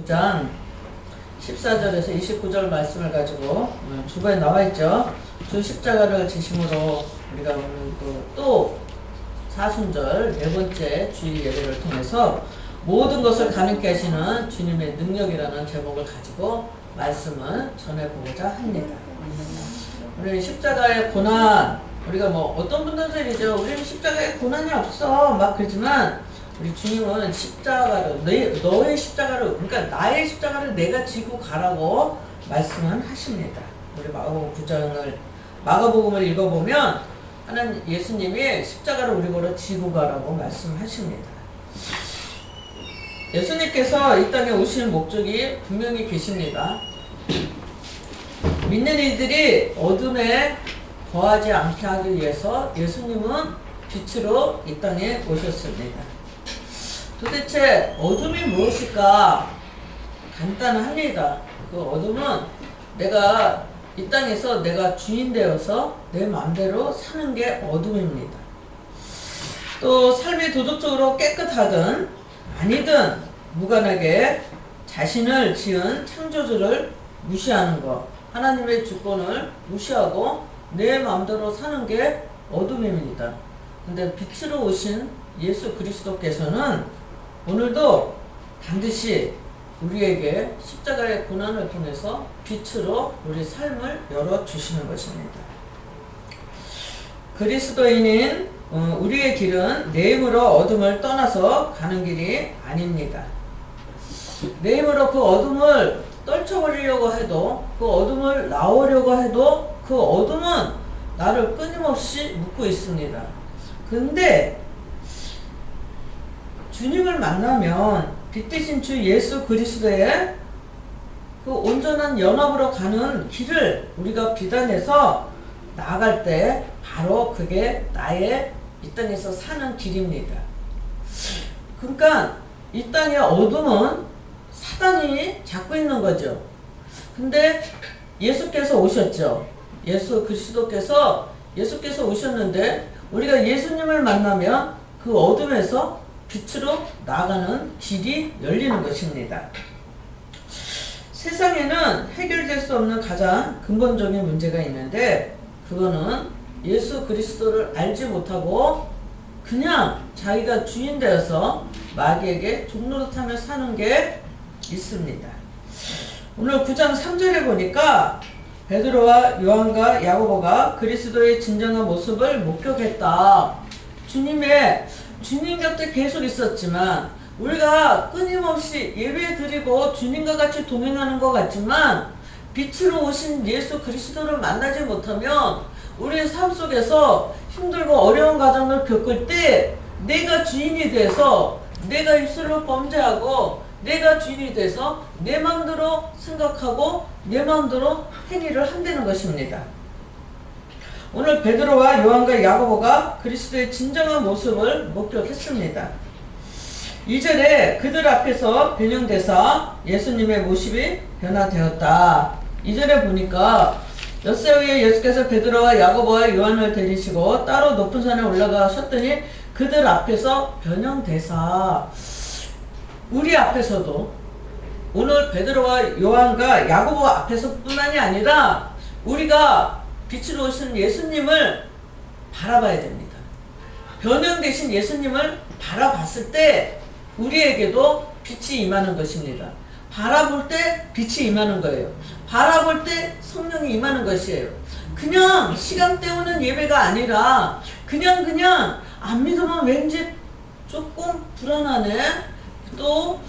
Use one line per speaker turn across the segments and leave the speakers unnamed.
9장 14절에서 29절 말씀을 가지고 주보에 나와 있죠. 주 십자가를 지심으로 우리가 오늘 또 사순절 네 번째 주일 예배를 통해서 모든 것을 가능케 하시는 주님의 능력이라는 제목을 가지고 말씀을 전해보고자 합니다. 우리 십자가의 고난, 우리가 뭐 어떤 분들이죠. 우리는 십자가에 고난이 없어 막 그러지만 우리 주님은 십자가를 너의 십자가를, 그러니까 나의 십자가를 내가 지고 가라고 말씀은 하십니다. 우리 마가복음을 읽어보면 하나님 예수님이 십자가를 우리 보러 지고 가라고 말씀하십니다. 예수님께서 이 땅에 오시는 목적이 분명히 계십니다. 믿는 이들이 어둠에 거하지 않게 하기 위해서 예수님은 빛으로 이 땅에 오셨습니다. 도대체 어둠이 무엇일까? 간단합니다. 그 어둠은 내가 이 땅에서 내가 주인 되어서 내 마음대로 사는 게 어둠입니다. 또 삶이 도덕적으로 깨끗하든 아니든 무관하게 자신을 지은 창조주를 무시하는 것, 하나님의 주권을 무시하고 내 마음대로 사는 게 어둠입니다. 근데 빛으로 오신 예수 그리스도께서는 오늘도 반드시 우리에게 십자가의 고난을 통해서 빛으로 우리 삶을 열어주시는 것입니다. 그리스도인인 우리의 길은 내 힘으로 어둠을 떠나서 가는 길이 아닙니다. 내 힘으로 그 어둠을 떨쳐버리려고 해도, 그 어둠을 나오려고 해도 그 어둠은 나를 끊임없이 묶고 있습니다. 근데 주님을 만나면 빛 대신 주 예수 그리스도의 그 온전한 연합으로 가는 길을 우리가 비단해서 나아갈 때 바로 그게 나의 이 땅에서 사는 길입니다. 그러니까 이 땅의 어둠은 사단이 잡고 있는 거죠. 근데 예수께서 오셨죠. 예수께서 오셨는데 우리가 예수님을 만나면 그 어둠에서 빛으로 나가는 길이 열리는 것입니다. 세상에는 해결될 수 없는 가장 근본적인 문제가 있는데 그거는 예수 그리스도를 알지 못하고 그냥 자기가 주인 되어서 마귀에게 종노릇하며 사는 게 있습니다. 오늘 9장 3절에 보니까 베드로와 요한과 야고보가 그리스도의 진정한 모습을 목격했다. 주님 곁에 계속 있었지만 우리가 끊임없이 예배 드리고 주님과 같이 동행하는 것 같지만 빛으로 오신 예수 그리스도를 만나지 못하면 우리의 삶 속에서 힘들고 어려운 과정을 겪을 때 내가 주인이 돼서 내가 입술로 범죄하고 내가 주인이 돼서 내 마음대로 생각하고 내 마음대로 행위를 한다는 것입니다. 오늘 베드로와 요한과 야고보가 그리스도의 진정한 모습을 목격했습니다. 2절에 그들 앞에서 변형돼서 예수님의 모습이 변화되었다. 2절에 보니까 엿새 후에 예수께서 베드로와 야고보와 요한을 데리시고 따로 높은 산에 올라가셨더니 그들 앞에서 변형돼서 우리 앞에서도 오늘 베드로와 요한과 야고보 앞에서 뿐만이 아니라 우리가 빛으로 오신 예수님을 바라봐야 됩니다. 변형되신 예수님을 바라봤을 때 우리에게도 빛이 임하는 것입니다. 바라볼 때 빛이 임하는 거예요. 바라볼 때 성령이 임하는 것이에요. 그냥 시간 때우는 예배가 아니라 그냥 안 믿으면 왠지 조금 불안하네. 또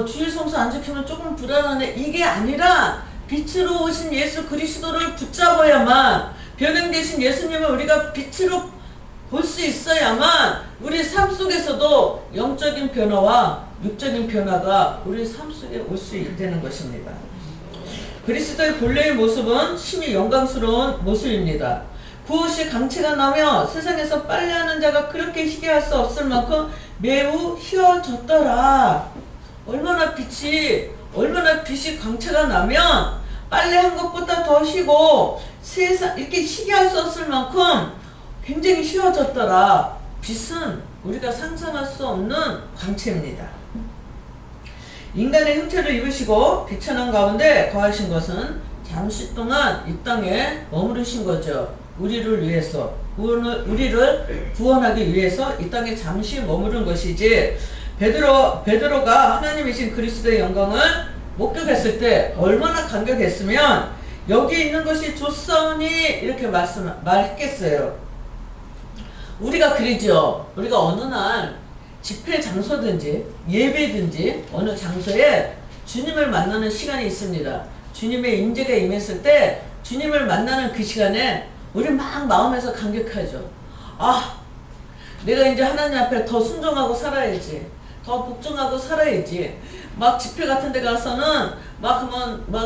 주일 성수 안 지키면 조금 불안하네. 이게 아니라 빛으로 오신 예수 그리스도를 붙잡아야만, 변형되신 예수님을 우리가 빛으로 볼 수 있어야만 우리 삶 속에서도 영적인 변화와 육적인 변화가 우리 삶 속에 올 수 있다는 것입니다. 그리스도의 본래의 모습은 심히 영광스러운 모습입니다. 구옷이 강체가 나며 세상에서 빨래하는 자가 그렇게 희게할 수 없을 만큼 매우 희어졌더라. 얼마나 빛이 광채가 나면 빨래한 것보다 더 희고 세상 이렇게 희게할 수 없을 만큼 굉장히 희어졌더라. 빛은 우리가 상상할 수 없는 광채입니다. 인간의 형체를 입으시고 비천한 가운데 거하신 것은 잠시 동안 이 땅에 머무르신 거죠. 우리를 위해서, 우리를 구원하기 위해서 이 땅에 잠시 머무른 것이지, 베드로가 하나님이신 그리스도의 영광을 목격했을 때 얼마나 감격했으면 여기 있는 것이 좋사오니 이렇게 말했겠어요. 우리가 그러죠. 우리가 어느 날 집회 장소든지 예배든지 어느 장소에 주님을 만나는 시간이 있습니다. 주님의 임재가 임했을 때 주님을 만나는 그 시간에 우리 막 마음에서 감격하죠. 아, 내가 이제 하나님 앞에 더 순종하고 살아야지, 더 복종하고 살아야지. 막 집회 같은 데 가서는 막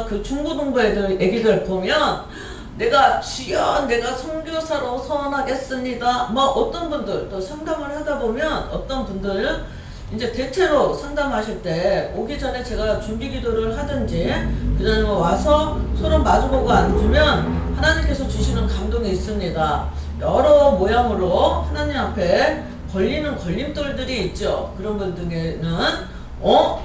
그 중고등부 애기들 보면 내가 주여 내가 선교사로 서원하겠습니다. 뭐 어떤 분들 또 상담을 하다 보면 어떤 분들 이제 대체로 상담하실 때 오기 전에 제가 준비 기도를 하든지 그 다음에 와서 서로 마주보고 앉으면 하나님께서 주시는 감동이 있습니다. 여러 모양으로 하나님 앞에 걸리는 걸림돌들이 있죠. 그런 분들에는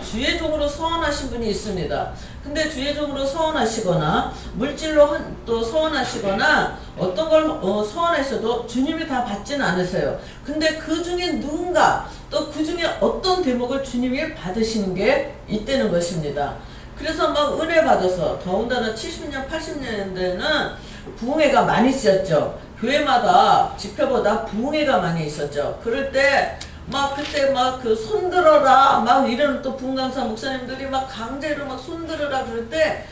주의 종으로 서원하신 분이 있습니다. 근데 주의 종으로 서원하시거나 물질로 또 서원하시거나 어떤 걸 서원하셔도 주님이 다 받지는 않으세요. 근데 그 중에 누군가 또 그 중에 어떤 대목을 주님이 받으시는 게 있다는 것입니다. 그래서 막 은혜 받아서 더군다나 70년 80년대는 부흥회가 많이 있었죠. 교회마다 집회보다 부흥회가 많이 있었죠. 그럴 때 막 그때 막 그 손들어라 막 이런 또 부흥강사 목사님들이 막 강제로 막 손들어라 그럴 때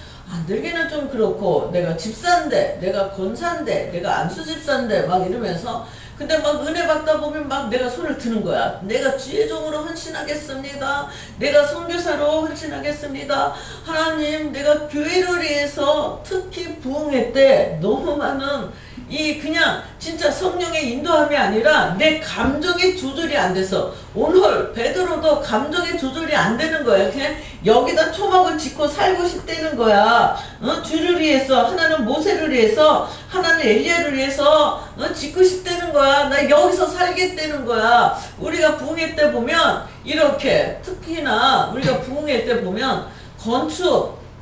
늘기는 좀 그렇고 내가 집사인데 내가 권사인데 내가 안수집사인데 막 이러면서 근데 막 은혜 받다 보면 막 내가 손을 드는 거야. 내가 주의 종으로 헌신하겠습니다. 내가 선교사로 헌신하겠습니다. 하나님 내가 교회를 위해서 특히 부흥회 때 너무 많은 이 그냥 진짜 성령의 인도함이 아니라 내 감정의 조절이 안 돼서 오늘 베드로도 감정의 조절이 안 되는 거야. 그냥 여기다 초막을 짓고 살고 싶다는 거야. 주를 위해서 하나는 모세를 위해서 하나는 엘리야를 위해서 짓고 싶다는 거야. 나 여기서 살겠다는 거야. 우리가 부흥회 때 보면 이렇게 특히나 우리가 부흥회 때 보면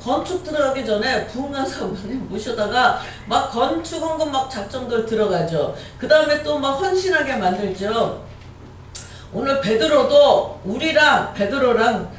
건축 들어가기 전에 부흥강사분님 모셔다가 막 건축 헌금 막 작정들 들어가죠. 그 다음에 또 막 헌신하게 만들죠. 오늘 베드로도 우리랑 베드로랑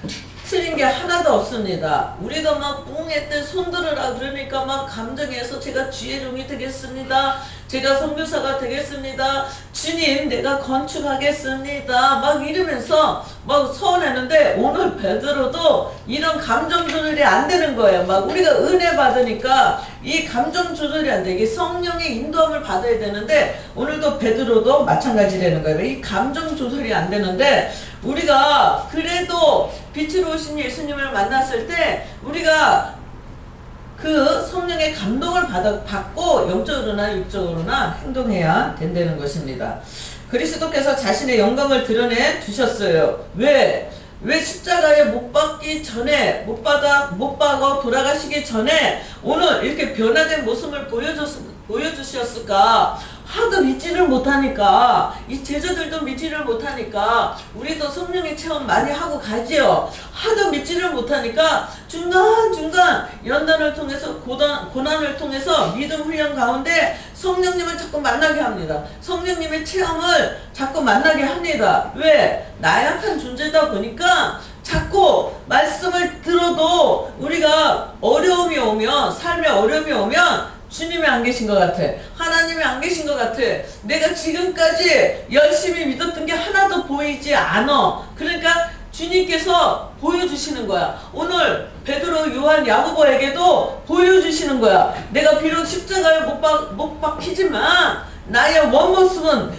틀린 게 하나도 없습니다. 우리도 막 부흥회 때 손들으라 그러니까 막 감정에서 제가 주의 종이 되겠습니다. 제가 선교사가 되겠습니다. 주님 내가 건축하겠습니다. 막 이러면서 막 서원했는데 오늘 베드로도 이런 감정 조절이 안 되는 거예요. 막 우리가 은혜 받으니까 이 감정 조절이 안 돼. 이게 성령의 인도함을 받아야 되는데 오늘도 베드로도 마찬가지라는 거예요. 이 감정 조절이 안 되는데 우리가 그래도 빛으로 오신 예수님을 만났을 때 우리가 그 성령의 감동을 받고 영적으로나 육적으로나 행동해야 된다는 것입니다. 그리스도께서 자신의 영광을 드러내 주셨어요. 왜 십자가에 못 박기 전에 못 박아 돌아가시기 전에 오늘 이렇게 변화된 모습을 보여주셨을까? 하도 믿지를 못하니까 이 제자들도 믿지를 못하니까 우리도 성령의 체험 많이 하고 가지요. 하도 믿지를 못하니까 중간중간 연단을 통해서 고난을 통해서 믿음 훈련 가운데 성령님을 자꾸 만나게 합니다. 성령님의 체험을 자꾸 만나게 합니다. 왜? 나약한 존재다 보니까 자꾸 말씀을 들어도 우리가 어려움이 오면 삶에 어려움이 오면 주님이 안 계신 것 같아. 하나님이 안 계신 것 같아. 내가 지금까지 열심히 믿었던 게 하나도 보이지 않아. 그러니까 주님께서 보여주시는 거야. 오늘 베드로, 요한, 야고보에게도 보여주시는 거야. 내가 비록 십자가에 못 박히지만 나의 모습은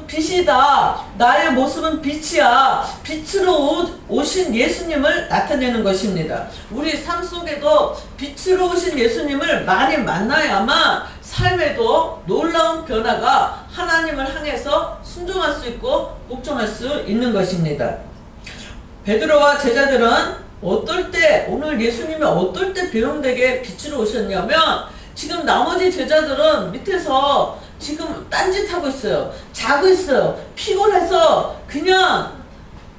빛이다. 나의 모습은 빛이야. 빛으로 오신 예수님을 나타내는 것입니다. 우리 삶 속에도 빛으로 오신 예수님을 많이 만나야만 삶에도 놀라운 변화가 하나님을 향해서 순종할 수 있고 복종할 수 있는 것입니다. 베드로와 제자들은 어떨 때 오늘 예수님이 어떨 때 배움되게 빛으로 오셨냐면 지금 나머지 제자들은 밑에서 지금 딴짓하고 있어요. 자고 있어요. 피곤해서 그냥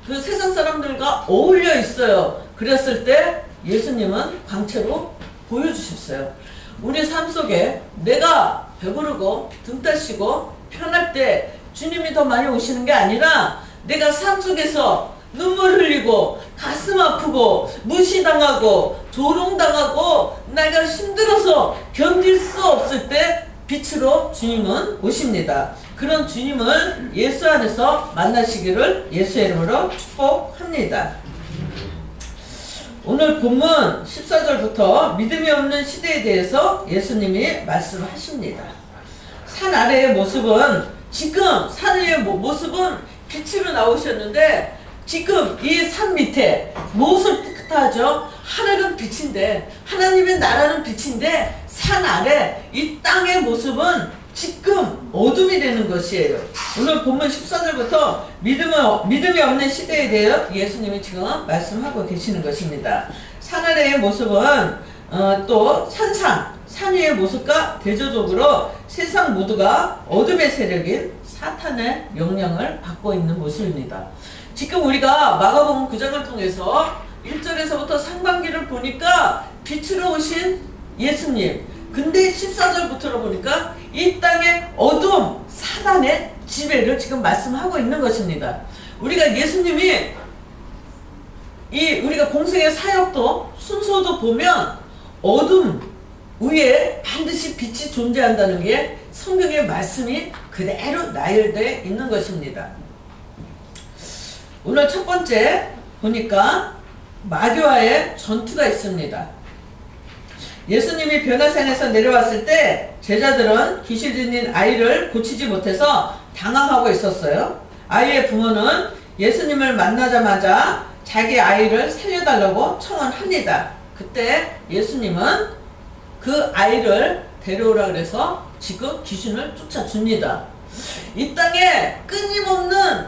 그 세상 사람들과 어울려 있어요. 그랬을 때 예수님은 광채로 보여주셨어요. 우리 삶 속에 내가 배부르고 등 따시고 편할 때 주님이 더 많이 오시는 게 아니라 내가 삶 속에서 눈물 흘리고 가슴 아프고 무시당하고 조롱당하고 내가 힘들어서 견딜 수 없을 때 빛으로 주님은 오십니다. 그런 주님을 예수 안에서 만나시기를 예수의 이름으로 축복합니다. 오늘 본문 14절부터 믿음이 없는 시대에 대해서 예수님이 말씀하십니다. 산 아래의 모습은 지금 산 위의 모습은 빛으로 나오셨는데 지금 이 산 밑에 무엇을 뜻하죠? 하늘은 빛인데 하나님의 나라는 빛인데 산 아래 이 땅의 모습은 지금 어둠이 되는 것이에요. 오늘 본문 14절부터 믿음이 없는 시대에 대해 예수님이 지금 말씀하고 계시는 것입니다. 산 아래의 모습은 또 산 위의 모습과 대조적으로 세상 모두가 어둠의 세력인 사탄의 영향을 받고 있는 모습입니다. 지금 우리가 마가복음 9장을 통해서 1절에서부터 상반기를 보니까 빛으로 오신 예수님, 근데 14절부터로 보니까 이 땅의 어둠, 사단의 지배를 지금 말씀하고 있는 것입니다. 우리가 예수님이 우리가 공생의 사역도 순서도 보면 어둠 위에 반드시 빛이 존재한다는 게 성경의 말씀이 그대로 나열되어 있는 것입니다. 오늘 첫 번째 보니까 마귀와의 전투가 있습니다. 예수님이 변화산에서 내려왔을 때 제자들은 귀신 들린 아이를 고치지 못해서 당황하고 있었어요. 아이의 부모는 예수님을 만나자마자 자기 아이를 살려달라고 청원합니다. 그때 예수님은 그 아이를 데려오라 그래서 지금 귀신을 쫓아줍니다. 이 땅에 끊임없는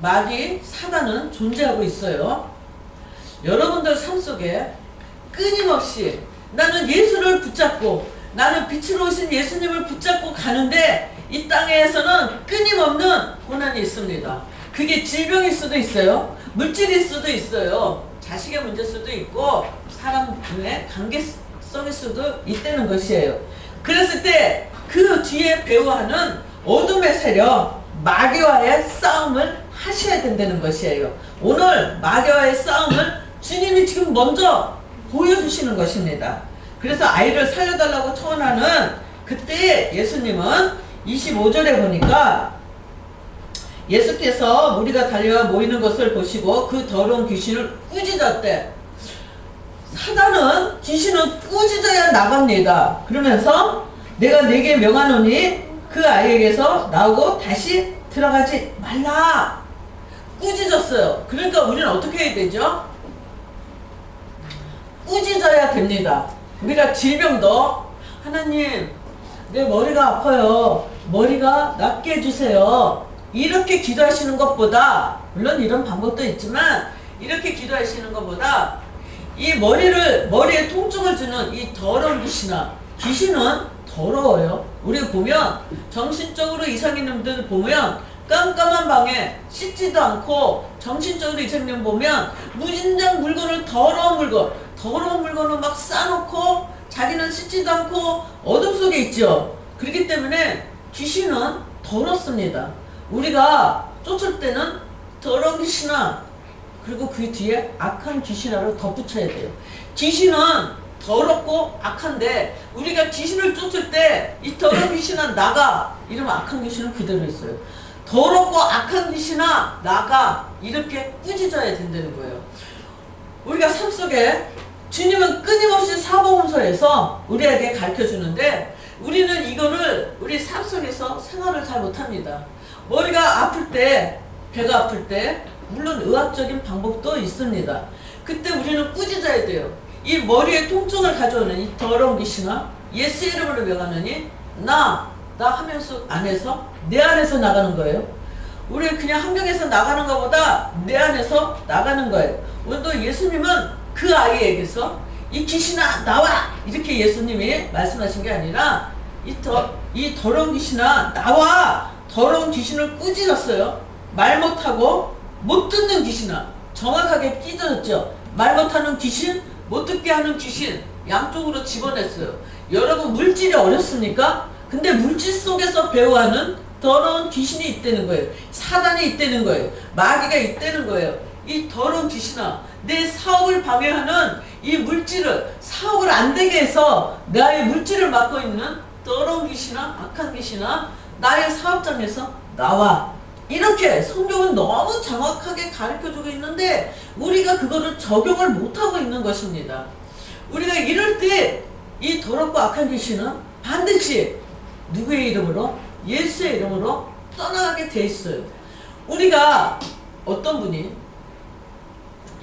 마귀, 사단은 존재하고 있어요. 여러분들 삶 속에 끊임없이 나는 예수를 붙잡고 나는 빛으로 오신 예수님을 붙잡고 가는데 이 땅에서는 끊임없는 고난이 있습니다. 그게 질병일 수도 있어요. 물질일 수도 있어요. 자식의 문제일 수도 있고 사람의 관계성일 수도 있다는 것이에요. 그랬을 때 그 뒤에 배후하는 어둠의 세력, 마귀와의 싸움을 하셔야 된다는 것이에요. 오늘 마귀와의 싸움을 주님이 지금 먼저 보여주시는 것입니다. 그래서 아이를 살려달라고 청원하는 그때 예수님은 25절에 보니까 예수께서 무리가 달려와 모이는 것을 보시고 그 더러운 귀신을 꾸짖었대. 사단은 귀신은 꾸짖어야 나갑니다. 그러면서 내가 네게 명하노니 그 아이에게서 나오고 다시 들어가지 말라. 꾸짖었어요. 그러니까 우리는 어떻게 해야 되죠? 꾸짖어야 됩니다. 우리가 질병도 하나님 내 머리가 아파요. 머리가 낫게 해주세요. 이렇게 기도하시는 것보다 물론 이런 방법도 있지만 이렇게 기도하시는 것보다 이 머리에 통증을 주는 이 더러운 귀신은 더러워요. 우리가 보면 정신적으로 이상 있는 분들 보면 깜깜한 방에 씻지도 않고 정신적으로 이상님 보면 무진장 물건을 더러운 물건을 막 싸놓고 자기는 씻지도 않고 어둠 속에 있죠. 그렇기 때문에 귀신은 더럽습니다. 우리가 쫓을 때는 더러운 귀신아 그리고 그 뒤에 악한 귀신아를 덧붙여야 돼요. 귀신은 더럽고 악한데 우리가 귀신을 쫓을 때 이 더러운 귀신아 나가 이러면 악한 귀신은 그대로 있어요. 더럽고 악한 귀신아 나가 이렇게 꾸짖어야 된다는 거예요. 우리가 삶 속에 주님은 끊임없이 사복음서에서 우리에게 가르쳐주는데 우리는 이거를 우리 삶 속에서 생활을 잘 못합니다. 머리가 아플 때 배가 아플 때 물론 의학적인 방법도 있습니다. 그때 우리는 꾸짖어야 돼요. 이 머리에 통증을 가져오는 이 더러운 귀신아 예수 이름으로 명하느니 나 하면서 안에서 내 안에서 나가는 거예요. 우리 그냥 한 명에서 나가는 것보다 내 안에서 나가는 거예요. 오늘도 예수님은 그 아이에게서 이 귀신아 나와 이렇게 예수님이 말씀하신 게 아니라 이 더러운 귀신아 나와 더러운 귀신을 꾸짖었어요. 말 못하고 못 듣는 귀신아, 정확하게 찢어졌죠. 말 못하는 귀신, 못 듣게 하는 귀신 양쪽으로 집어냈어요. 여러분 물질이 어렵습니까? 근데 물질 속에서 배후하는 더러운 귀신이 있다는 거예요. 사단이 있다는 거예요. 마귀가 있다는 거예요. 이 더러운 귀신아, 내 사업을 방해하는 이 물질을, 사업을 안 되게 해서 나의 물질을 막고 있는 더러운 귀신아, 악한 귀신아, 나의 사업장에서 나와. 이렇게 성경은 너무 정확하게 가르쳐주고 있는데 우리가 그거를 적용을 못하고 있는 것입니다. 우리가 이럴 때 이 더럽고 악한 귀신은 반드시 누구의 이름으로? 예수의 이름으로 떠나가게 돼 있어요. 우리가 어떤 분이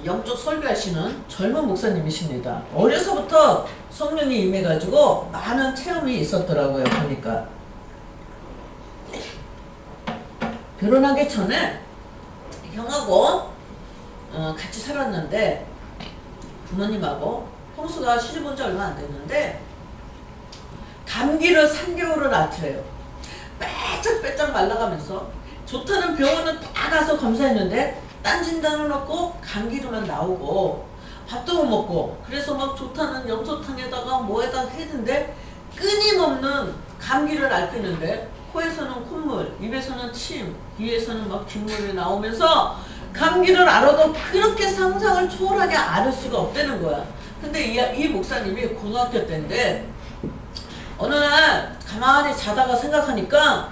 영적 설교하시는 젊은 목사님이십니다. 어려서부터 성령이 임해가지고 많은 체험이 있었더라고요. 보니까 결혼하기 전에 형하고 같이 살았는데 부모님하고 형수가 시집 온 지 얼마 안 됐는데 감기를 3개월을 앓더래요. 빼짝빼짝 말라가면서 좋다는 병원은 다 가서 검사했는데 딴 진단은 없고 감기로만 나오고 밥도 못 먹고 그래서 막 좋다는 염소탕에다가 뭐에다 했는데 끊임없는 감기를 앓고 있는데 코에서는 콧물, 입에서는 침, 귀에서는 막 빗물이 나오면서 감기를 앓아도 그렇게 상상을 초월하게 앓을 수가 없다는 거야. 근데 이 목사님이 고등학교 때인데 어느 날 가만히 자다가 생각하니까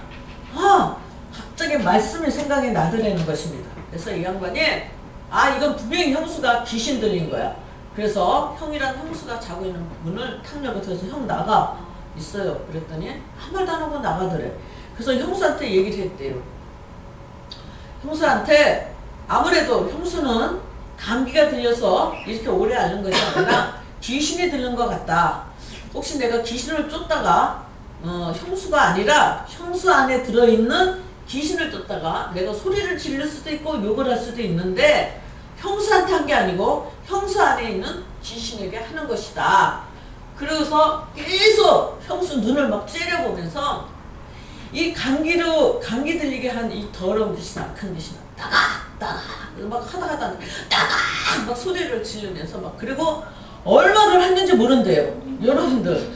갑자기 말씀이 생각이 나더라는 것입니다. 그래서 이 양반이 이건 분명히 형수가 귀신 들린 거야. 그래서 형이랑 형수가 자고 있는 문을 탁 열고 들어서 형 나가 있어요. 그랬더니 한 말도 안 하고 나가더래. 그래서 형수한테 얘기를 했대요. 형수한테 아무래도 형수는 감기가 들려서 이렇게 오래 앓는 것이 아니라 귀신이 들린 것 같다. 혹시 내가 귀신을 쫓다가 형수가 아니라 형수 안에 들어있는 귀신을 쫓다가 내가 소리를 지를 수도 있고 욕을 할 수도 있는데 형수한테 한 게 아니고 형수 안에 있는 귀신에게 하는 것이다. 그래서 계속 형수 눈을 막 째려보면서 이 감기 들리게 한 이 더러운 귀신, 악한 귀신 나가 막 하다가 나가 막 소리를 지르면서 막 그리고 얼마를 했는지 모른대요. 여러분들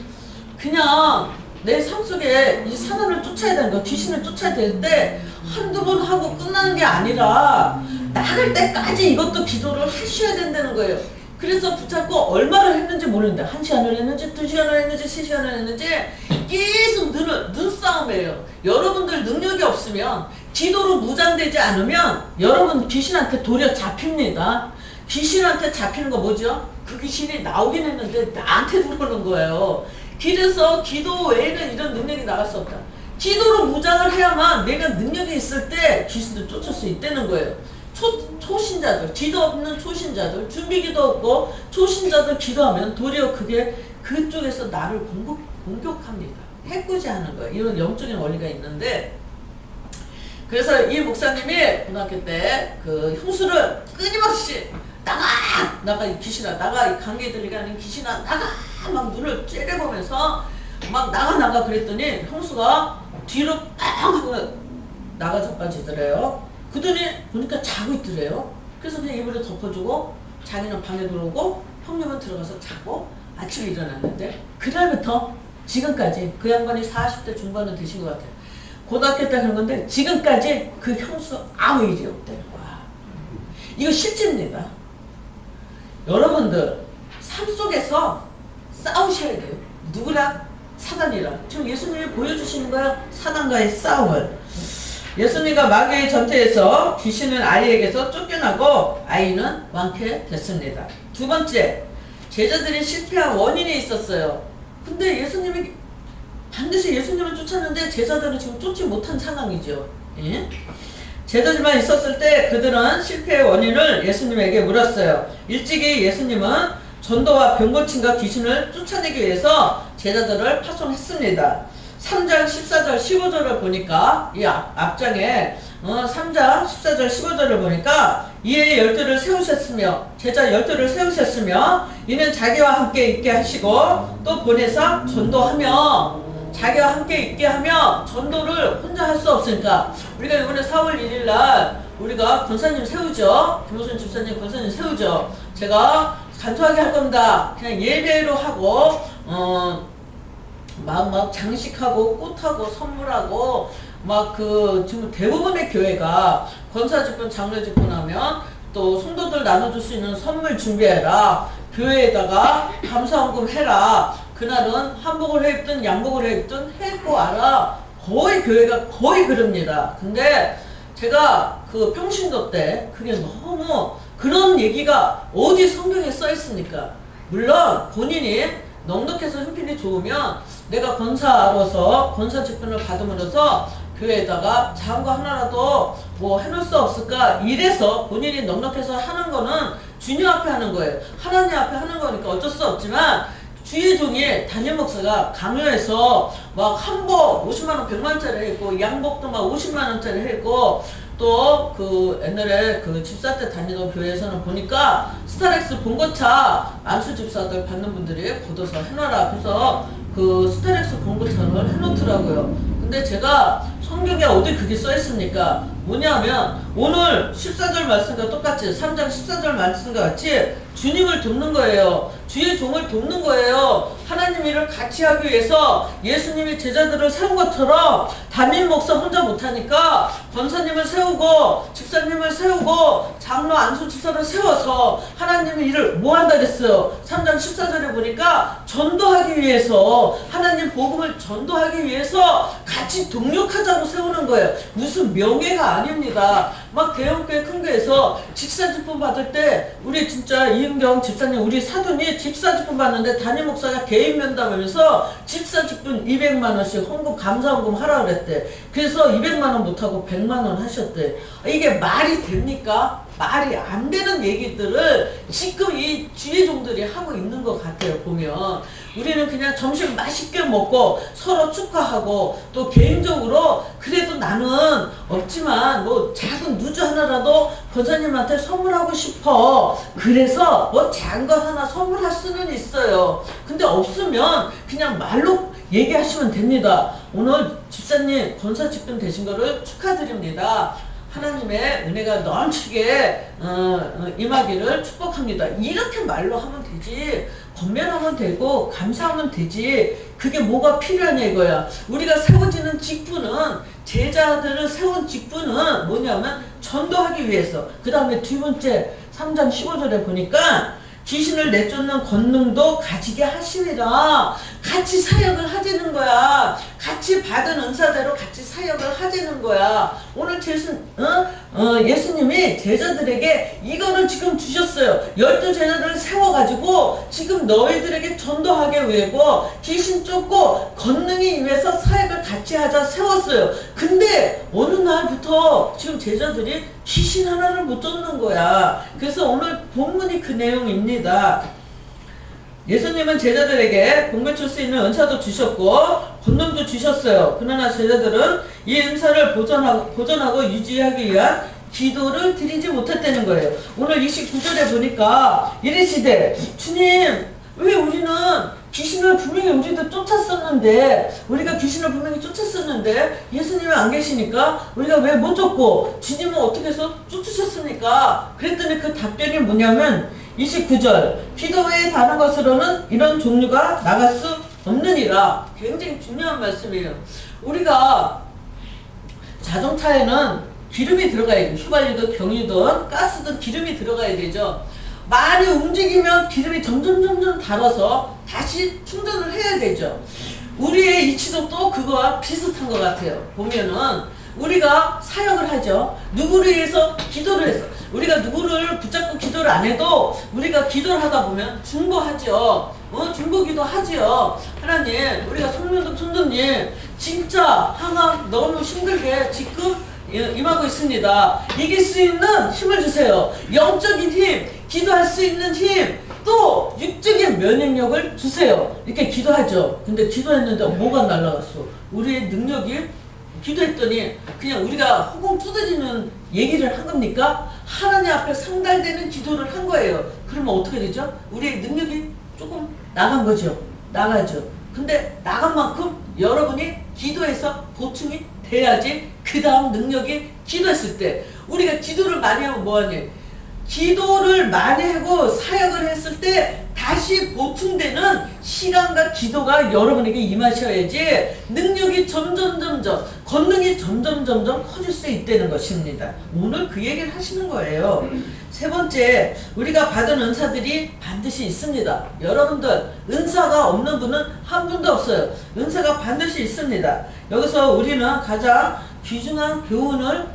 그냥 내 삶 속에 이 사단을 쫓아야 되는 거, 귀신을 쫓아야 될 때 한두 번 하고 끝나는 게 아니라 나갈 때까지 이것도 기도를 하셔야 된다는 거예요. 그래서 붙잡고 얼마를 했는지 모르는데 1시간을 했는지 2시간을 했는지 3시간을 했는지 계속 눈싸움이에요. 여러분들 능력이 없으면 기도로 무장되지 않으면 여러분 귀신한테 도리어 잡힙니다. 귀신한테 잡히는 거 뭐죠? 그 귀신이 나오긴 했는데 나한테 들어오는 거예요. 그래서 기도 외에는 이런 능력이 나갈 수 없다. 기도로 무장을 해야만 내가 능력이 있을 때 귀신을 쫓을 수 있다는 거예요. 초신자들, 기도 없는 초신자들, 준비기도 없고 초신자들 기도하면 도리어 그게 그쪽에서 나를 공격합니다. 해코지하는 거예요. 이런 영적인 원리가 있는데 그래서 이 목사님이 고등학교 때 그 형수를 끊임없이 나가 이 귀신아 나가 이 감기 들리게 하는 귀신아 나가 막 눈을 째려보면서 막 나가 그랬더니 형수가 뒤로 팍 하고 나가 자빠지더래요. 그더니 보니까 자고 있더래요. 그래서 그냥 이불을 덮어주고 자기는 방에 들어오고 형님은 들어가서 자고 아침에 일어났는데 그날부터 지금까지 그 양반이 40대 중반은 되신 것 같아요. 고등학교 때 그런 건데 지금까지 그 형수 아무 일이 없다는 거야. 이거 실제입니다. 여러분들 삶 속에서 싸우셔야 돼요. 누구랑? 사단이랑. 지금 예수님이 보여주시는 거야. 사단과의 싸움을. 예수님과 마귀의 전투에서 귀신은 아이에게서 쫓겨나고 아이는 완쾌됐습니다. 두 번째, 제자들이 실패한 원인이 있었어요. 근데 예수님이 반드시 예수님을 쫓았는데 제자들은 지금 쫓지 못한 상황이죠. 예? 제자들만 있었을 때 그들은 실패의 원인을 예수님에게 물었어요. 일찍이 예수님은 전도와 병고침과 귀신을 쫓아내기 위해서 제자들을 파송했습니다. 3장 14절 15절을 보니까 이 앞장에 3장 14절 15절을 보니까 이에 열두를 세우셨으며 제자 열두를 세우셨으며 이는 자기와 함께 있게 하시고 또 보내서 전도하며 자기와 함께 있게 하며 전도를 혼자 할 수 없으니까 우리가 이번에 4월 1일 날 우리가 권사님 세우죠. 김호순 집사님 권사님 세우죠. 제가 간소하게 할 겁니다. 그냥 예배로 하고 막 장식하고 꽃하고 선물하고 지금 대부분의 교회가 권사 집권 장로 집권하면 또 성도들 나눠줄 수 있는 선물 준비해라. 교회에다가 감사헌금 해라. 그날은 한복을 해 입든 양복을 해 입든 해입고 와라. 거의 교회가 거의 그럽니다. 근데 제가 그 평신도 때 그게 너무 그런 얘기가 어디 성경에 써 있습니까? 물론 본인이 넉넉해서 형편이 좋으면 내가 권사로서 권사 직분을 받음으로써 교회에다가 작은 거 하나라도 뭐 해놓을 수 없을까 이래서 본인이 넉넉해서 하는 거는 주님 앞에 하는 거예요. 하나님 앞에 하는 거니까 어쩔 수 없지만 주의 종이 담임 목사가 강요해서 막 한복 50만원 100만원짜리 했고 양복도 막 50만원짜리 했고 또 그 옛날에 그 집사 때 다니던 교회에서는 보니까 스타렉스 봉고차 안수 집사들 받는 분들이 걷어서 해놔라. 그래서 그 스타렉스 봉고차를 해놓더라고요. 근데 제가 성경에 어디 그게 써있습니까? 뭐냐면 오늘 14절 말씀과 똑같이 3장 14절 말씀과 같이 주님을 돕는 거예요. 주의 종을 돕는 거예요. 하나님 일을 같이 하기 위해서 예수님이 제자들을 세운 것처럼 담임 목사 혼자 못하니까 권사님을 세우고 집사님을 세우고 장로 안수 집사를 세워서 하나님의 일을 뭐 한다 그랬어요. 3장 14절에 보니까 전도하기 위해서 하나님 복음을 전도하기 위해서 같이 동력하자고 세우는 거예요. 무슨 명예가 아닙니다. 막 대형교회 큰 교회에서 집사직분 받을 때 우리 진짜 이은경 집사님 우리 사돈이 집사직분 받는데 담임 목사가 개인 면담하면서 집사직분 200만원씩 헌금 감사헌금 하라 그랬대. 그래서 200만원 못하고 100만원 하셨대. 이게 말이 됩니까? 말이 안 되는 얘기들을 지금 이 주의종들이 하고 있는 것 같아요. 보면 우리는 그냥 점심 맛있게 먹고 서로 축하하고 또 개인적으로 그래도 나는 없지만 뭐 작은 누주 하나라도 권사님한테 선물하고 싶어. 그래서 뭐 작은 것 하나 선물할 수는 있어요. 근데 없으면 그냥 말로 얘기하시면 됩니다. 오늘 집사님 권사 직분 되신 거를 축하드립니다. 하나님의 은혜가 넘치게 임하기를 축복합니다. 이렇게 말로 하면 되지. 권면하면 되고 감사하면 되지. 그게 뭐가 필요하냐 이거야. 우리가 세워지는 직분은 제자들을 세운 직분은 뭐냐면 전도하기 위해서. 그 다음에 두 번째 3장 15절에 보니까 귀신을 내쫓는 권능도 가지게 하시리라. 같이 사역을 하자는 거야. 같이 받은 은사대로 같이 사역을 하자는 거야. 오늘 예수님이 제자들에게 이거를 지금 주셨어요. 12제자들을 세워가지고 지금 너희들에게 전도하게 위해고 귀신 쫓고 권능이 임해서 사역을 같이 하자 세웠어요. 근데 어느 날부터 지금 제자들이 귀신 하나를 못 쫓는 거야. 그래서 오늘 본문이 그 내용입니다. 예수님은 제자들에게 복면 줄 수 있는 은사도 주셨고 권능도 주셨어요. 그러나 제자들은 이 은사를 보존하고 유지하기 위한 기도를 드리지 못했다는 거예요. 오늘 29절에 보니까 이르시되 주님 왜 우리는 귀신을 분명히 우리도 쫓았었는데 우리가 귀신을 분명히 쫓았었는데 예수님이 안 계시니까 우리가 왜 못 쫓고 주님은 어떻게 해서 쫓으셨습니까? 그랬더니 그 답변이 뭐냐면 29절 기도 외에 다른 것으로는 이런 종류가 나갈 수 없느니라. 굉장히 중요한 말씀이에요. 우리가 자동차에는 기름이 들어가야 돼요. 휘발유든 경유든 가스든 기름이 들어가야 되죠. 많이 움직이면 기름이 점점 달아서 다시 충전을 해야 되죠. 우리의 이치도 또 그거와 비슷한 것 같아요. 보면은 우리가 사역을 하죠. 누구를 위해서 기도를 해서 우리가 누구를 붙잡고 기도를 안 해도 우리가 기도를 하다 보면 중보하죠. 중보기도 하지요. 하나님 우리가 송년동 총독님 진짜 항상 너무 힘들게 지금 임하고 있습니다. 이길 수 있는 힘을 주세요. 영적인 힘, 기도할 수 있는 힘, 또 육적인 면역력을 주세요. 이렇게 기도하죠. 근데 기도했는데 뭐가 날라갔어? 우리의 능력이 기도했더니 그냥 우리가 허공 쏟아지는 얘기를 한 겁니까? 하나님 앞에 상달되는 기도를 한 거예요. 그러면 어떻게 되죠? 우리의 능력이 조금 나간 거죠. 나가죠. 근데 나간 만큼 여러분이 기도해서 보충이 돼야지 그 다음 능력이 기도했을 때 우리가 기도를 많이 하면 뭐하니? 기도를 많이 하고 사역을 했을 때 다시 보충되는 시간과 기도가 여러분에게 임하셔야지 능력이 점점 권능이 점점 커질 수 있다는 것입니다. 오늘 그 얘기를 하시는 거예요. 세 번째, 우리가 받은 은사들이 반드시 있습니다. 여러분들 은사가 없는 분은 한 분도 없어요. 은사가 반드시 있습니다. 여기서 우리는 가장 귀중한 교훈을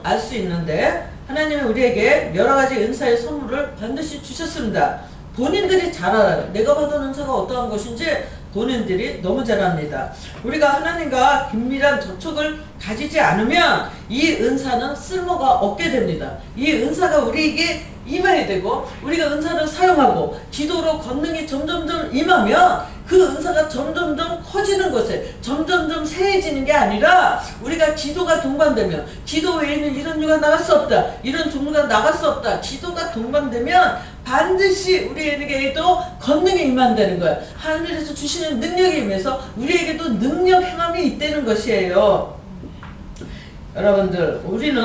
알 수 있는데, 하나님은 우리에게 여러가지 은사의 선물을 반드시 주셨습니다. 본인들이 잘 알아요. 내가 받은 은사가 어떠한 것인지 본인들이 너무 잘 압니다. 우리가 하나님과 긴밀한 접촉을 가지지 않으면 이 은사는 쓸모가 없게 됩니다. 이 은사가 우리에게 임해야 되고, 우리가 은사를 사용하고 기도로 권능이 점점 임하면 그 은사가 점점 커지는 것에 점점 세해지는 게 아니라, 우리가 기도가 동반되면 기도 외에는 이런 유가 나갈 수 없다, 이런 종류가 나갈 수 없다, 기도가 동반되면 반드시 우리에게도 권능이 임한다는 거야. 하늘에서 주시는 능력이 임해서 우리에게도 능력 행함이 있다는 것이에요. 여러분들, 우리는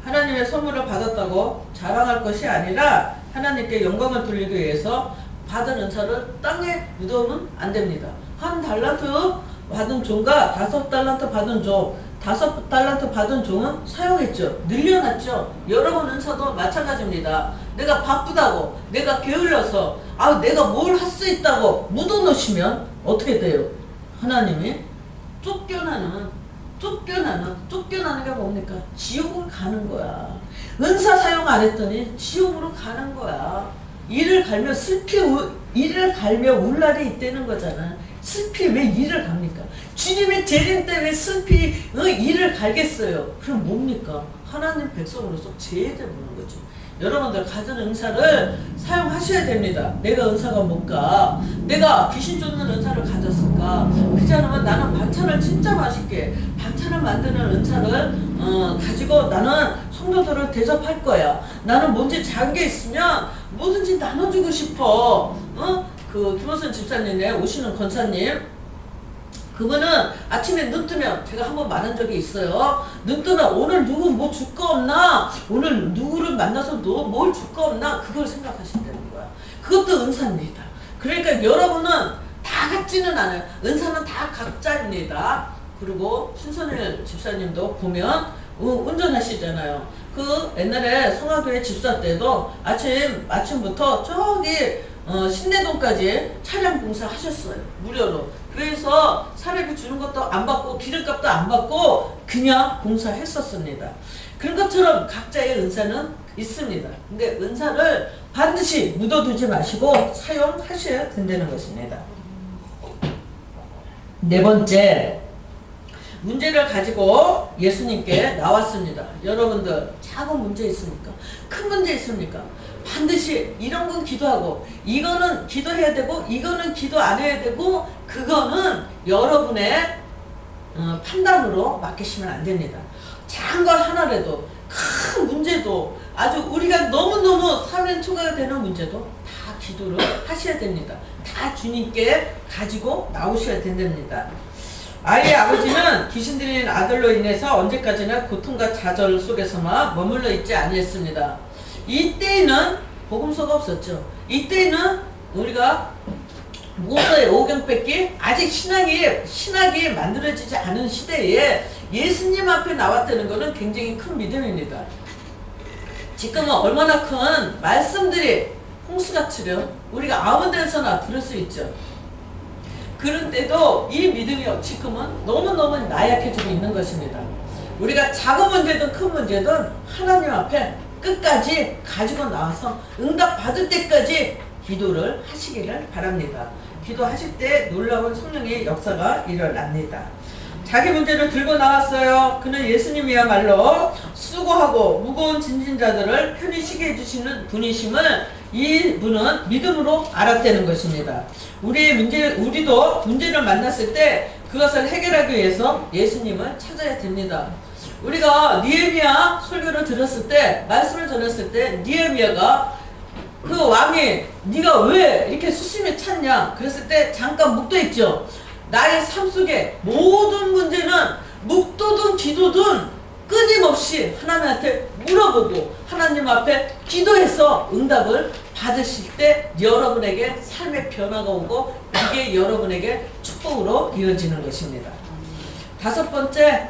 하나님의 선물을 받았다고 자랑할 것이 아니라 하나님께 영광을 돌리기 위해서 받은 은사를 땅에 묻어오면 안 됩니다. 한 달란트 받은 종과 5달란트 받은 종, 5달란트 받은 종은 사용했죠. 늘려놨죠. 여러분 은사도 마찬가지입니다. 내가 바쁘다고, 내가 게을러서, 내가 뭘 할 수 있다고 묻어놓으시면 어떻게 돼요? 하나님이 쫓겨나는 게 뭡니까? 지옥을 가는 거야. 은사 사용 안 했더니 지옥으로 가는 거야. 이를 갈며 울 날이 있다는 거잖아. 슬피 왜 이를 갑니까? 주님의 재림 때 왜 슬피 이를 갈겠어요? 그럼 뭡니까? 하나님 백성으로서 죄를 보는 거죠. 여러분들 가진 은사를 사용하셔야 됩니다. 내가 은사가 뭘까? 내가 귀신 쫓는 은사를 가졌을까? 그렇지 않으면 나는 반찬을 진짜 맛있게 반찬을 만드는 은사를 가지고 나는 성도들을 대접할 거야. 나는 뭔지 작은 게 있으면 뭐든지 나눠주고 싶어. 그 김원선 집사님네 오시는 권사님, 그분은 아침에 눈 뜨면, 제가 한번 말한 적이 있어요. 눈 뜨면 오늘 누구 뭐 줄 거 없나? 오늘 누구를 만나서 뭘 줄 거 없나? 그걸 생각하신다는 거야. 그것도 은사입니다. 그러니까 여러분은 다 같지는 않아요. 은사는 다 각자입니다. 그리고 신선일 집사님도 보면 운전하시잖아요. 그 옛날에 성화교회 집사 때도 아침부터 저기 신내동까지 차량 봉사 하셨어요. 무료로. 그래서 사례비 주는 것도 안 받고 기름값도 안 받고 그냥 봉사했었습니다. 그런 것처럼 각자의 은사는 있습니다. 근데 은사를 반드시 묻어두지 마시고 사용하셔야 된다는 것입니다. 네 번째, 문제를 가지고 예수님께 나왔습니다. 여러분들 작은 문제 있습니까? 큰 문제 있습니까? 반드시 이런 건 기도하고, 이거는 기도해야 되고, 이거는 기도 안 해야 되고, 그거는 여러분의 판단으로 맡기시면 안 됩니다. 작은 걸 하나라도, 큰 문제도, 아주 우리가 너무너무 사면 초과가 되는 문제도 다 기도를 하셔야 됩니다. 다 주님께 가지고 나오셔야 된답니다. 아이의 아버지는 귀신 들린 아들로 인해서 언제까지나 고통과 좌절 속에서만 머물러 있지 아니했습니다. 이때에는 복음서가 없었죠. 이때에는 우리가 모세의 오경뺏기, 아직 신학이 만들어지지 않은 시대에 예수님 앞에 나왔다는 것은 굉장히 큰 믿음입니다. 지금은 얼마나 큰 말씀들이 홍수같이요 우리가 아무 데서나 들을 수 있죠. 그런데도 이 믿음이 지금은 너무너무 나약해지고 있는 것입니다. 우리가 작은 문제든 큰 문제든 하나님 앞에 끝까지 가지고 나와서 응답 받을 때까지 기도를 하시기를 바랍니다. 기도하실 때 놀라운 성령의 역사가 일어납니다. 자기 문제를 들고 나왔어요. 그는 예수님이야말로 수고하고 무거운 짐진 자들을 편히 쉬게 해주시는 분이심을 이분은 믿음으로 알았다는 것입니다. 우리도 문제를 만났을 때 그것을 해결하기 위해서 예수님을 찾아야 됩니다. 우리가 느헤미야 설교를 들었을 때, 말씀을 전했을 때 느헤미야가 그 왕이 네가 왜 이렇게 수심에 찼냐 그랬을 때 잠깐 묵도했죠. 나의 삶 속에 모든 문제는 묵도든 기도든 끊임없이 하나님한테 물어보고 하나님 앞에 기도해서 응답을 받으실 때 여러분에게 삶의 변화가 오고 이게 여러분에게 축복으로 이어지는 것입니다. 다섯 번째,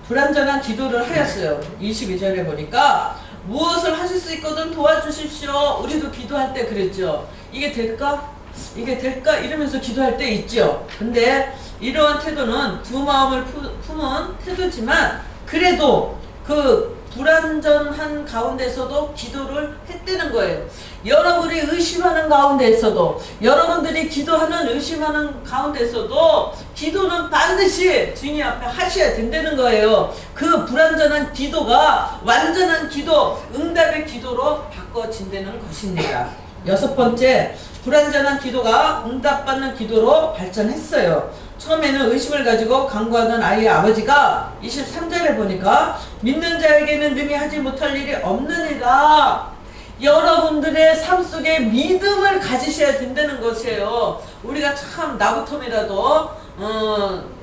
불완전한 기도를 하였어요. 22절에 보니까 무엇을 하실 수 있거든 도와주십시오. 우리도 기도할 때 그랬죠. 이게 될까? 이게 될까? 이러면서 기도할 때 있죠. 근데 이러한 태도는 두 마음을 품은 태도지만 그래도 그 불완전한 가운데서도 기도를 했다는 거예요. 여러분이 의심하는 가운데서도, 여러분들이 기도하는 의심하는 가운데서도 기도는 반드시 주님 앞에 하셔야 된다는 거예요. 그 불완전한 기도가 완전한 기도, 응답의 기도로 바꿔진다는 것입니다. 여섯 번째, 불완전한 기도가 응답받는 기도로 발전했어요. 처음에는 의심을 가지고 간구하던 아이의 아버지가 23절에 보니까 믿는 자에게는 능히 하지 못할 일이 없느니라. 여러분들의 삶 속에 믿음을 가지셔야 된다는 것이에요. 우리가 참 나부터이라도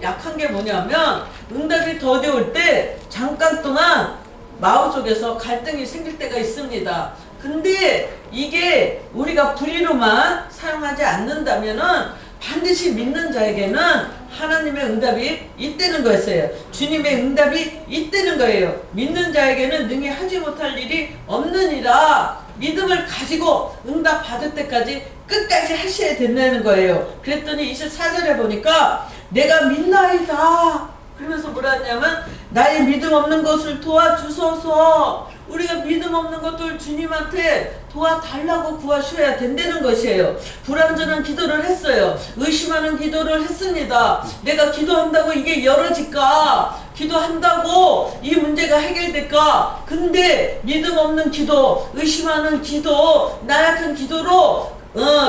약한 게 뭐냐면 응답이 더뎌올 때 잠깐 동안 마음속에서 갈등이 생길 때가 있습니다. 근데 이게 우리가 불의로만 사용하지 않는다면은 반드시 믿는 자에게는 하나님의 응답이 있다는 것이에요. 주님의 응답이 있다는 거예요. 믿는 자에게는 능히 하지 못할 일이 없느니라. 믿음을 가지고 응답 받을 때까지 끝까지 하셔야 된다는 거예요. 그랬더니 24절에 보니까 내가 믿나이다. 그러면서 뭐라 하냐면 나의 믿음 없는 것을 도와주소서. 우리가 믿음 없는 것들 주님한테 도와달라고 구하셔야 된다는 것이에요. 불완전한 기도를 했어요. 의심하는 기도를 했습니다. 내가 기도한다고 이게 열어질까? 기도한다고 이 문제가 해결될까? 근데 믿음 없는 기도, 의심하는 기도, 나약한 기도로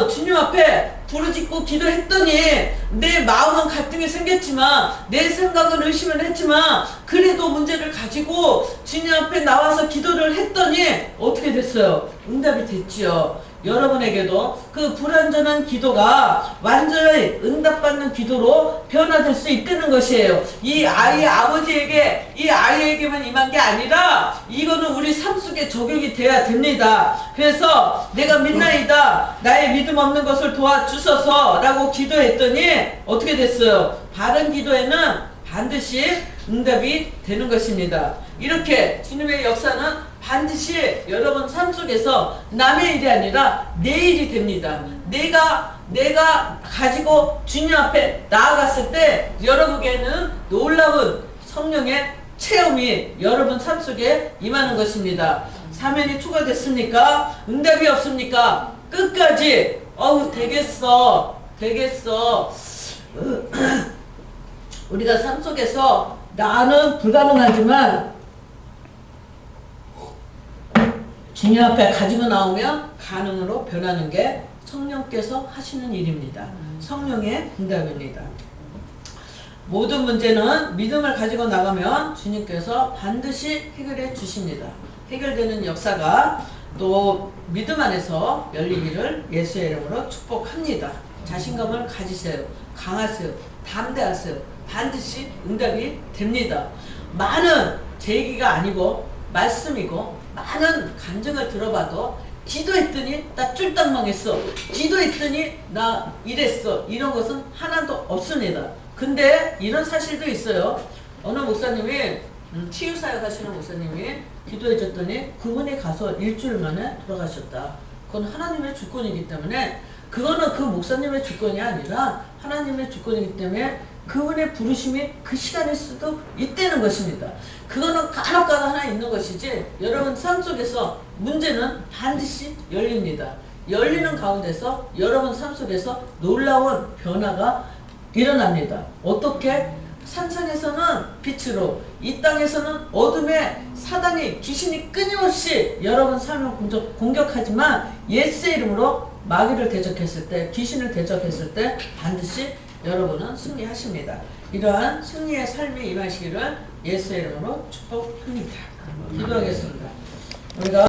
주님 앞에 부르짖고 기도했더니 내 마음은 갈등이 생겼지만 내 생각은 의심을 했지만 그래도 문제를 가지고 주님 앞에 나와서 기도를 했더니 어떻게 됐어요? 응답이 됐지요. 여러분에게도 그 불완전한 기도가 완전히 응답받는 기도로 변화될 수 있다는 것이에요. 이 아이의 아버지에게, 이 아이에게만 임한 게 아니라 이거는 우리 삶 속에 적용이 돼야 됩니다. 그래서 내가 믿나이다. 나의 믿음 없는 것을 도와주소서 라고 기도했더니 어떻게 됐어요? 바른 기도에는 반드시 응답이 되는 것입니다. 이렇게 주님의 역사는 반드시 여러분 삶 속에서 남의 일이 아니라 내 일이 됩니다. 내가 가지고 주님 앞에 나아갔을 때 여러분에게는 놀라운 성령의 체험이 여러분 삶 속에 임하는 것입니다. 사면이 초과됐습니까? 응답이 없습니까? 끝까지 되겠어 우리가 삶 속에서 나는 불가능하지만 주님 앞에 가지고 나오면 가능으로 변하는 게 성령께서 하시는 일입니다. 성령의 응답입니다. 모든 문제는 믿음을 가지고 나가면 주님께서 반드시 해결해 주십니다. 해결되는 역사가 또 믿음 안에서 열리기를 예수의 이름으로 축복합니다. 자신감을 가지세요. 강하세요. 담대하세요. 반드시 응답이 됩니다. 많은 제 얘기가 아니고 말씀이고 많은 간증을 들어봐도 기도했더니 나 쫄딱 망했어. 기도했더니 나 이랬어. 이런 것은 하나도 없습니다. 근데 이런 사실도 있어요. 어느 목사님이 치유사역 하시는 목사님이 기도해줬더니 그분이 가서 일주일 만에 돌아가셨다. 그건 하나님의 주권이기 때문에 그거는 그 목사님의 주권이 아니라 하나님의 주권이기 때문에 그분의 부르심이 그 시간일 수도 있다는 것입니다. 그거는 간혹가다 하나 있는 것이지 여러분 삶 속에서 문제는 반드시 열립니다. 열리는 가운데서 여러분 삶 속에서 놀라운 변화가 일어납니다. 어떻게? 산상에서는 빛으로, 이 땅에서는 어둠에 사단이 귀신이 끊임없이 여러분 삶을 공격하지만 예수의 이름으로 마귀를 대적했을 때, 귀신을 대적했을 때 반드시 여러분은 승리하십니다. 이러한 승리의 삶이 임하시기를 예수의 이름으로 축복합니다. 기도하겠습니다. 우리가